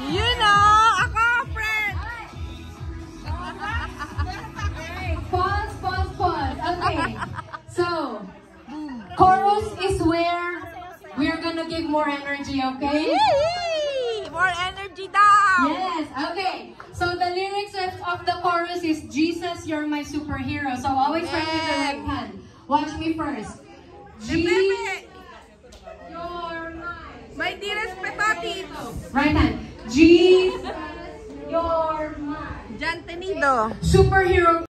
You know, ako, friend. Pause. Okay. So, chorus is where we're gonna give more energy, okay? Yee! More energy daw. Yes, okay. So the lyrics of the chorus is Jesus, you're my superhero. So always start with the right hand. Watch me first. Pepe. You're my May di respetati. right hand. Jesus, you're my Jan Tenido. superhero.